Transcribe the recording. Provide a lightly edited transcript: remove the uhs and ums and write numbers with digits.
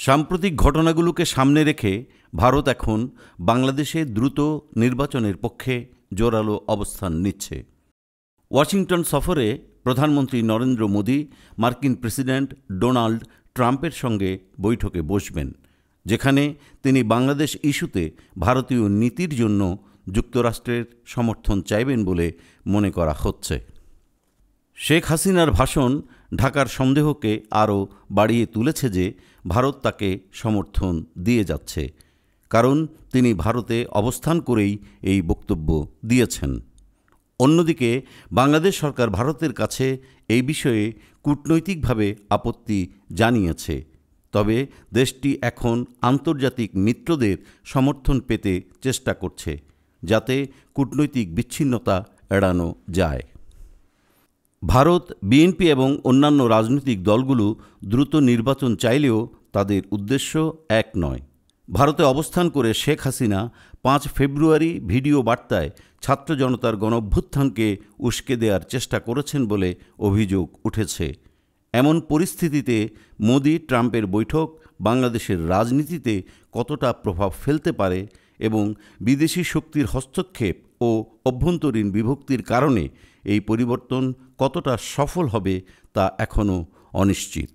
সাম্প্রতিক ঘটনাগুলোকে সামনে রেখে ভারত এখন বাংলাদেশে দ্রুত নির্বাচনের পক্ষে জোরালো অবস্থান নিচ্ছে। ওয়াশিংটন সফরে প্রধানমন্ত্রী নরেন্দ্র মোদি মার্কিন প্রেসিডেন্ট ডোনাল্ড ট্রাম্পের সঙ্গে বৈঠকে বসবেন, যেখানে তিনি বাংলাদেশ ইস্যুতে ভারতীয় নীতির জন্য যুক্তরাষ্ট্রের সমর্থন চাইবেন বলে মনে করা হচ্ছে। শেখ হাসিনার ভাষণ ঢাকার সন্দেহকে আরও বাড়িয়ে তুলেছে যে ভারত তাকে সমর্থন দিয়ে যাচ্ছে, কারণ তিনি ভারতে অবস্থান করেই এই বক্তব্য দিয়েছেন। অন্যদিকে বাংলাদেশ সরকার ভারতের কাছে এই বিষয়ে কূটনৈতিকভাবে আপত্তি জানিয়েছে, তবে দেশটি এখন আন্তর্জাতিক মিত্রদের সমর্থন পেতে চেষ্টা করছে, যাতে কূটনৈতিক বিচ্ছিন্নতা এড়ানো যায়। ভারত, বিএনপি এবং অন্যান্য রাজনৈতিক দলগুলো দ্রুত নির্বাচন চাইলেও তাদের উদ্দেশ্য এক নয়। ভারতে অবস্থান করে শেখ হাসিনা 5 ফেব্রুয়ারি ভিডিও বার্তায় ছাত্র জনতার গণঅভ্যুত্থানকে উস্কে দেওয়ার চেষ্টা করেছেন বলে অভিযোগ উঠেছে। এমন পরিস্থিতিতে মোদি ট্রাম্পের বৈঠক বাংলাদেশের রাজনীতিতে কতটা প্রভাব ফেলতে পারে এবং বিদেশি শক্তির হস্তক্ষেপ ও অভ্যন্তরীণ বিভক্তির কারণে এই পরিবর্তন কতটা সফল হবে তা এখনও অনিশ্চিত।